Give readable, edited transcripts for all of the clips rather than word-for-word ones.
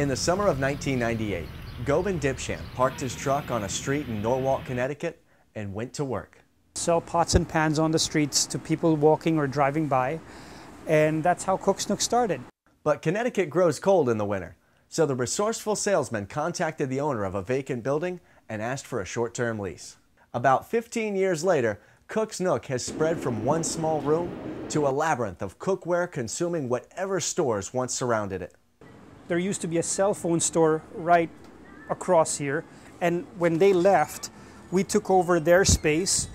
In the summer of 1998, Goben Dipshan parked his truck on a street in Norwalk, Connecticut, and went to work. Sell pots and pans on the streets to people walking or driving by, and that's how Cooks Nook started. But Connecticut grows cold in the winter, so the resourceful salesman contacted the owner of a vacant building and asked for a short-term lease. About 15 years later, Cooks Nook has spread from one small room to a labyrinth of cookware consuming whatever stores once surrounded it. There used to be a cell phone store right across here, and when they left, we took over their space.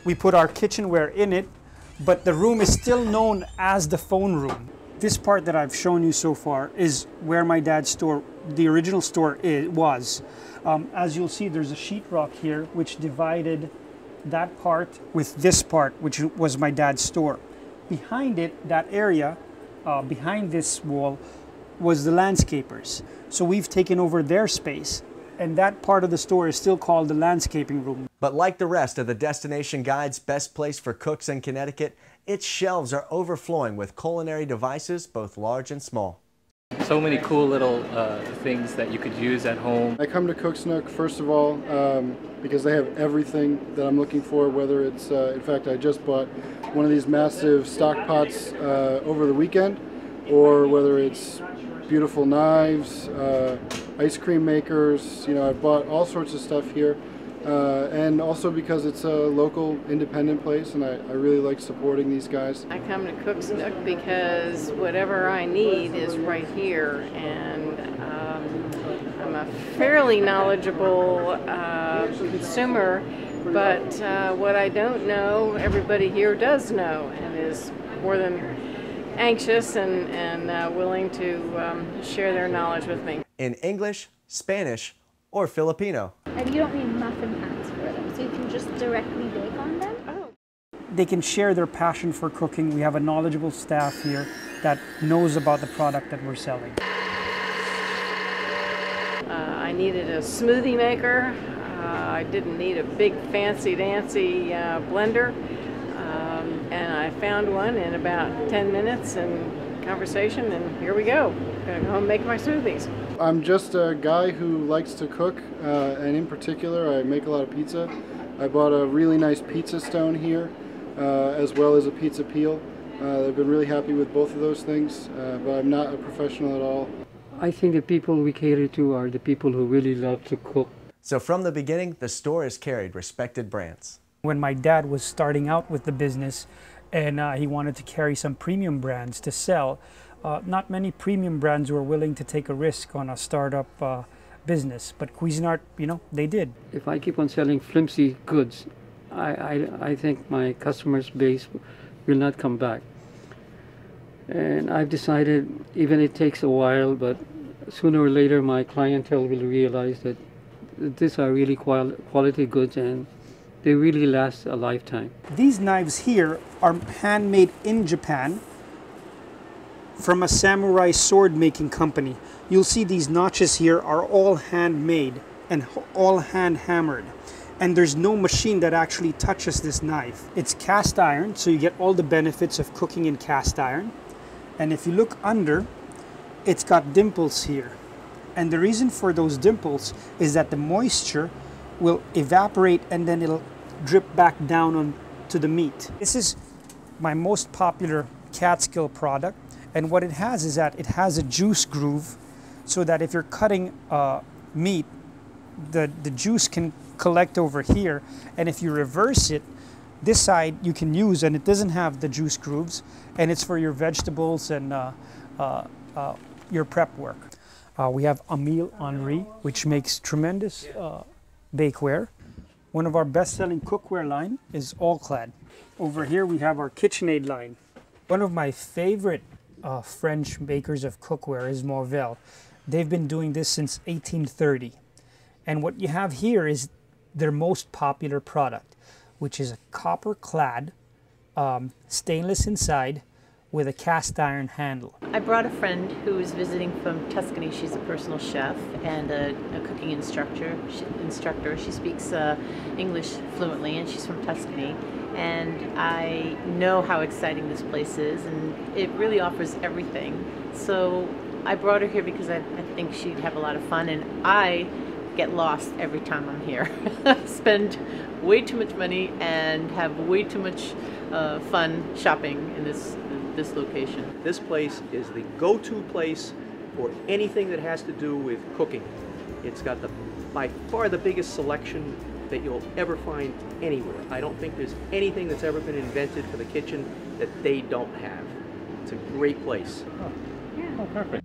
We put our kitchenware in it, but the room is still known as the phone room. This part that I've shown you so far is where my dad's store, the original store, was. As you'll see, there's a sheetrock here which divided that part with this part, which was my dad's store. Behind it, that area, behind this wall, was the landscapers. So we've taken over their space, and that part of the store is still called the landscaping room. But like the rest of the Destination Guide's best place for cooks in Connecticut, its shelves are overflowing with culinary devices, both large and small. So many cool little things that you could use at home. I come to Cooks Nook, first of all, because they have everything that I'm looking for, whether it's, in fact, I just bought one of these massive stock pots over the weekend, or whether it's beautiful knives, ice cream makers. You know, I've bought all sorts of stuff here. And also because it's a local independent place, and I really like supporting these guys. I come to Cooks Nook because whatever I need is right here, and I'm a fairly knowledgeable consumer, but what I don't know, everybody here does know, and is more than anxious and willing to share their knowledge with me. In English, Spanish, or Filipino. And you don't need muffin pans for them, so you can just directly bake on them? Oh. They can share their passion for cooking. We have a knowledgeable staff here that knows about the product that we're selling. I needed a smoothie maker. I didn't need a big fancy-dancy blender. And I found one in about 10 minutes and conversation, and here we go. I'm gonna go home and make my smoothies. I'm just a guy who likes to cook, and in particular, I make a lot of pizza. I bought a really nice pizza stone here, as well as a pizza peel. I've been really happy with both of those things, but I'm not a professional at all. I think the people we cater to are the people who really love to cook. So from the beginning, the store has carried respected brands. When my dad was starting out with the business and he wanted to carry some premium brands to sell, not many premium brands were willing to take a risk on a startup business, but Cuisinart, you know, they did. If I keep on selling flimsy goods, I think my customer base will not come back. And I've decided, even it takes a while, but sooner or later my clientele will realize that these are really quality goods and they really last a lifetime. These knives here are handmade in Japan from a samurai sword making company. You'll see these notches here are all handmade and all hand hammered. And there's no machine that actually touches this knife. It's cast iron, so you get all the benefits of cooking in cast iron. And if you look under, it's got dimples here. And the reason for those dimples is that the moisture will evaporate and then it'll drip back down onto the meat. This is my most popular Catskill product, and what it has is that it has a juice groove so that if you're cutting meat, the juice can collect over here, and if you reverse it, this side you can use and it doesn't have the juice grooves, and it's for your vegetables and your prep work. We have Emile Henry, which makes tremendous bakeware. One of our best-selling cookware line is All-Clad. Over here we have our KitchenAid line. One of my favorite French makers of cookware is Morvel. They've been doing this since 1830. And what you have here is their most popular product, which is a copper-clad, stainless inside, with a cast iron handle. I brought a friend who is visiting from Tuscany. She's a personal chef and a cooking instructor. She speaks English fluently, and she's from Tuscany. And I know how exciting this place is, and it really offers everything. So I brought her here because I think she'd have a lot of fun, and I get lost every time I'm here. I spend way too much money and have way too much fun shopping in this location. This place is the go-to place for anything that has to do with cooking. It's got by far the biggest selection that you'll ever find anywhere. I don't think there's anything that's ever been invented for the kitchen that they don't have. It's a great place. Oh, perfect.